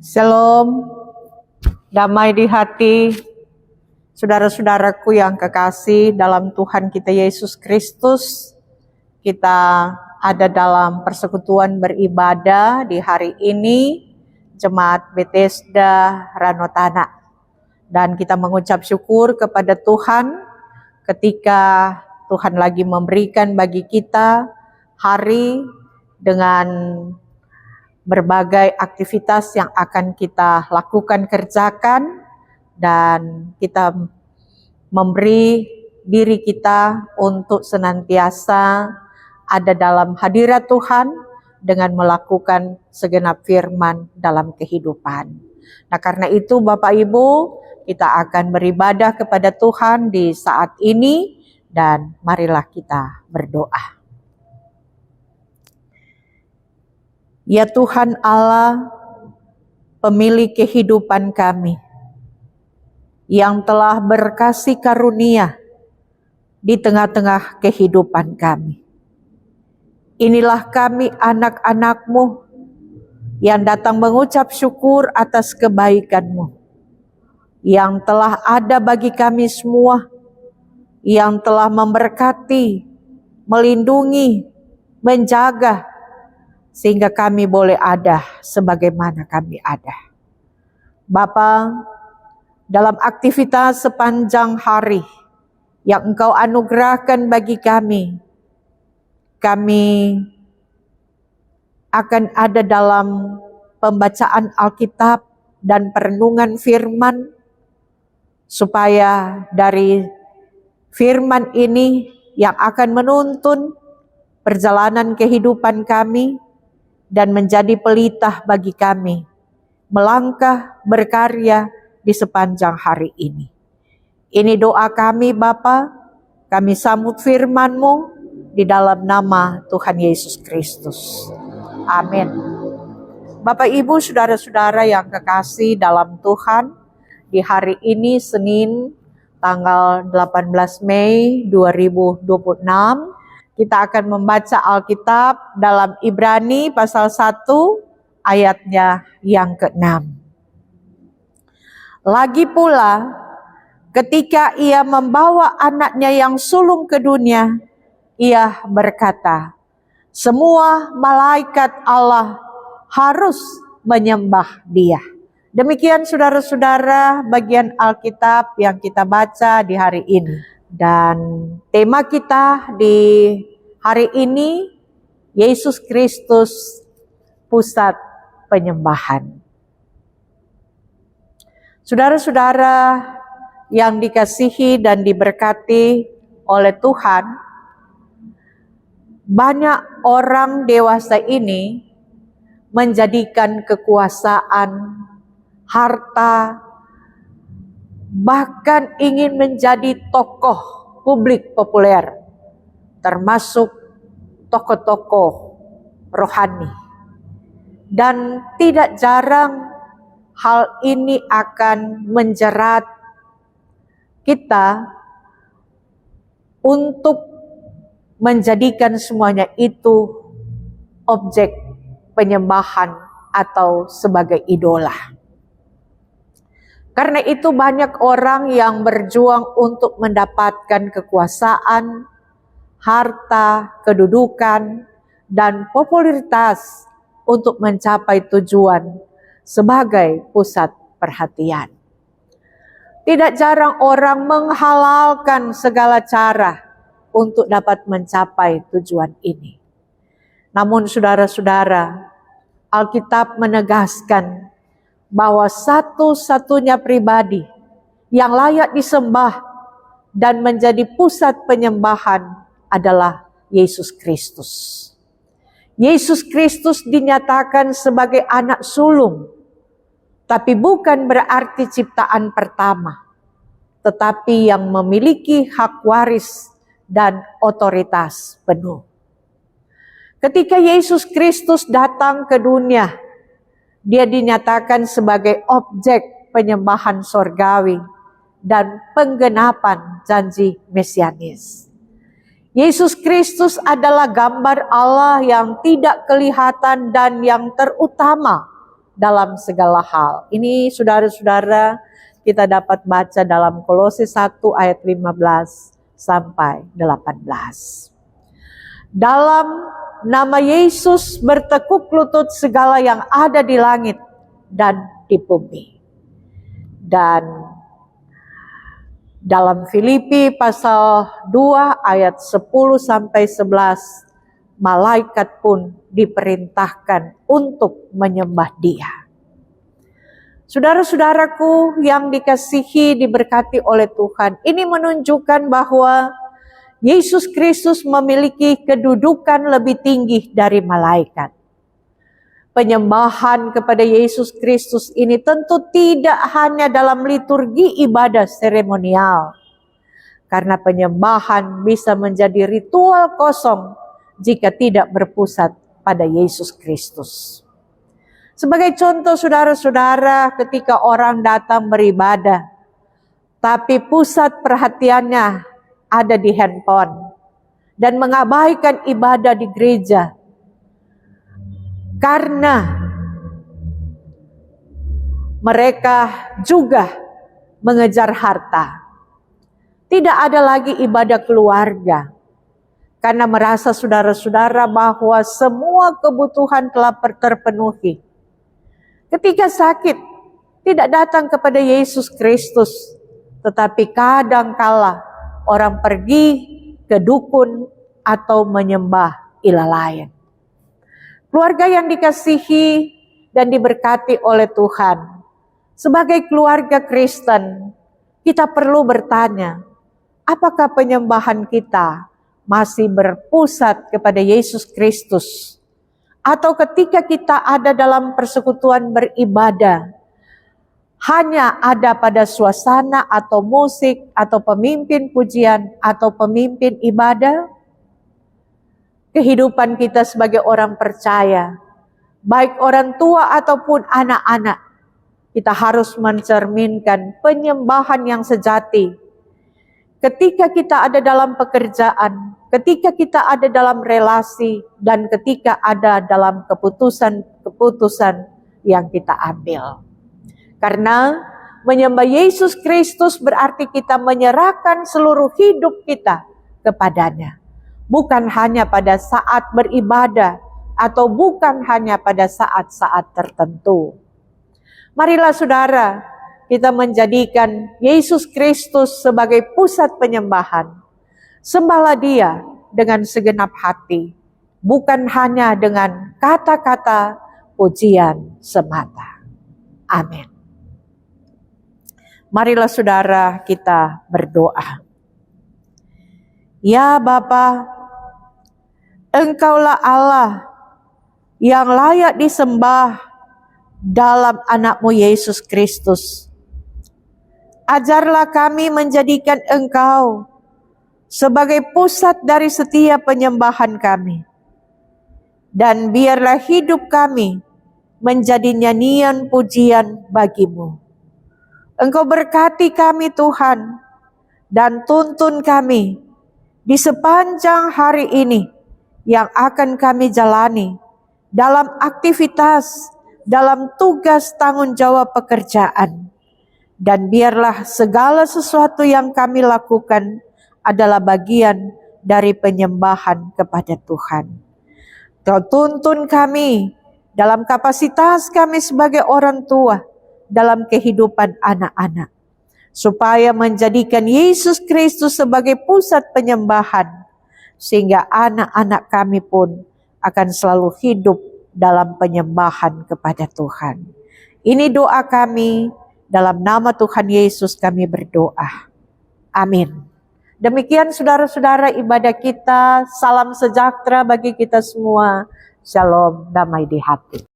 Shalom, damai di hati, saudara-saudaraku yang kekasih dalam Tuhan kita Yesus Kristus. Kita ada dalam persekutuan beribadah di hari ini, Jemaat Bethesda Ranotana. Dan kita mengucap syukur kepada Tuhan ketika Tuhan lagi memberikan bagi kita hari dengan berbagai aktivitas yang akan kita lakukan, kerjakan, dan kita memberi diri kita untuk senantiasa ada dalam hadirat Tuhan dengan melakukan segenap firman dalam kehidupan. Nah, karena itu Bapak Ibu, kita akan beribadah kepada Tuhan di saat ini, dan marilah kita berdoa. Ya Tuhan Allah, pemilik kehidupan kami, yang telah berkasih karunia di tengah-tengah kehidupan kami. Inilah kami anak-anak-Mu yang datang mengucap syukur atas kebaikan-Mu, yang telah ada bagi kami semua, yang telah memberkati, melindungi, menjaga, sehingga kami boleh ada sebagaimana kami ada. Bapa, dalam aktivitas sepanjang hari yang Engkau anugerahkan bagi kami akan ada dalam pembacaan Alkitab dan perenungan firman, supaya dari firman ini yang akan menuntun perjalanan kehidupan kami dan menjadi pelita bagi kami melangkah berkarya di sepanjang hari ini. Ini doa kami Bapa, kami sambut firman-Mu di dalam nama Tuhan Yesus Kristus. Amin. Bapak Ibu, saudara-saudara yang kekasih dalam Tuhan, di hari ini Senin tanggal 18 Mei 2026, kita akan membaca Alkitab dalam Ibrani pasal 1 ayatnya yang ke-6. Lagi pula, ketika ia membawa anaknya yang sulung ke dunia, ia berkata, semua malaikat Allah harus menyembah Dia. Demikian saudara-saudara bagian Alkitab yang kita baca di hari ini. Dan tema kita di hari ini, Yesus Kristus pusat penyembahan. Saudara-saudara yang dikasihi dan diberkati oleh Tuhan, banyak orang dewasa ini menjadikan kekuasaan, harta, bahkan ingin menjadi tokoh publik populer, termasuk tokoh-tokoh rohani. Dan tidak jarang hal ini akan menjerat kita untuk menjadikan semuanya itu objek penyembahan atau sebagai idola. Karena itu banyak orang yang berjuang untuk mendapatkan kekuasaan, harta, kedudukan, dan popularitas untuk mencapai tujuan sebagai pusat perhatian. Tidak jarang orang menghalalkan segala cara untuk dapat mencapai tujuan ini. Namun saudara-saudara, Alkitab menegaskan bahwa satu-satunya pribadi yang layak disembah dan menjadi pusat penyembahan adalah Yesus Kristus. Yesus Kristus dinyatakan sebagai anak sulung, tapi bukan berarti ciptaan pertama, tetapi yang memiliki hak waris dan otoritas penuh. Ketika Yesus Kristus datang ke dunia, Dia dinyatakan sebagai objek penyembahan sorgawi dan penggenapan janji mesianis. Yesus Kristus adalah gambar Allah yang tidak kelihatan dan yang terutama dalam segala hal. Ini saudara-saudara kita dapat baca dalam Kolose 1 ayat 15 sampai 18. Dalam nama Yesus bertekuk lutut segala yang ada di langit dan di bumi. Dan dalam Filipi pasal 2 ayat 10 sampai 11, malaikat pun diperintahkan untuk menyembah Dia. Saudara-saudaraku yang dikasihi, diberkati oleh Tuhan, ini menunjukkan bahwa Yesus Kristus memiliki kedudukan lebih tinggi dari malaikat. Penyembahan kepada Yesus Kristus ini tentu tidak hanya dalam liturgi ibadah seremonial, karena penyembahan bisa menjadi ritual kosong jika tidak berpusat pada Yesus Kristus. Sebagai contoh saudara-saudara, ketika orang datang beribadah, tapi pusat perhatiannya ada di handphone dan mengabaikan ibadah di gereja karena mereka juga mengejar harta. Tidak ada lagi ibadah keluarga karena merasa saudara-saudara bahwa semua kebutuhan telah terpenuhi. Ketika sakit, tidak datang kepada Yesus Kristus, tetapi kadangkala orang pergi ke dukun atau menyembah ilah lain. Keluarga yang dikasihi dan diberkati oleh Tuhan, sebagai keluarga Kristen, kita perlu bertanya, apakah penyembahan kita masih berpusat kepada Yesus Kristus? Atau ketika kita ada dalam persekutuan beribadah, hanya ada pada suasana atau musik atau pemimpin pujian atau pemimpin ibadah? Kehidupan kita sebagai orang percaya, baik orang tua ataupun anak-anak, kita harus mencerminkan penyembahan yang sejati. Ketika kita ada dalam pekerjaan, ketika kita ada dalam relasi, dan ketika ada dalam keputusan-keputusan yang kita ambil. Karena menyembah Yesus Kristus berarti kita menyerahkan seluruh hidup kita kepadanya. Bukan hanya pada saat beribadah, atau bukan hanya pada saat-saat tertentu. Marilah saudara, kita menjadikan Yesus Kristus sebagai pusat penyembahan. Sembahlah Dia dengan segenap hati, bukan hanya dengan kata-kata pujian semata. Amin. Marilah saudara kita berdoa. Ya Bapa, Engkaulah Allah yang layak disembah dalam anak-Mu Yesus Kristus. Ajarlah kami menjadikan Engkau sebagai pusat dari setiap penyembahan kami. Dan biarlah hidup kami menjadi nyanyian pujian bagi-Mu. Engkau berkati kami Tuhan, dan tuntun kami di sepanjang hari ini yang akan kami jalani dalam aktivitas, dalam tugas tanggung jawab pekerjaan. Dan biarlah segala sesuatu yang kami lakukan adalah bagian dari penyembahan kepada Tuhan. Kau tuntun kami dalam kapasitas kami sebagai orang tua dalam kehidupan anak-anak, supaya menjadikan Yesus Kristus sebagai pusat penyembahan, sehingga anak-anak kami pun akan selalu hidup dalam penyembahan kepada Tuhan. Ini doa kami, dalam nama Tuhan Yesus kami berdoa. Amin. Demikian saudara-saudara ibadah kita. Salam sejahtera bagi kita semua. Shalom, damai di hati.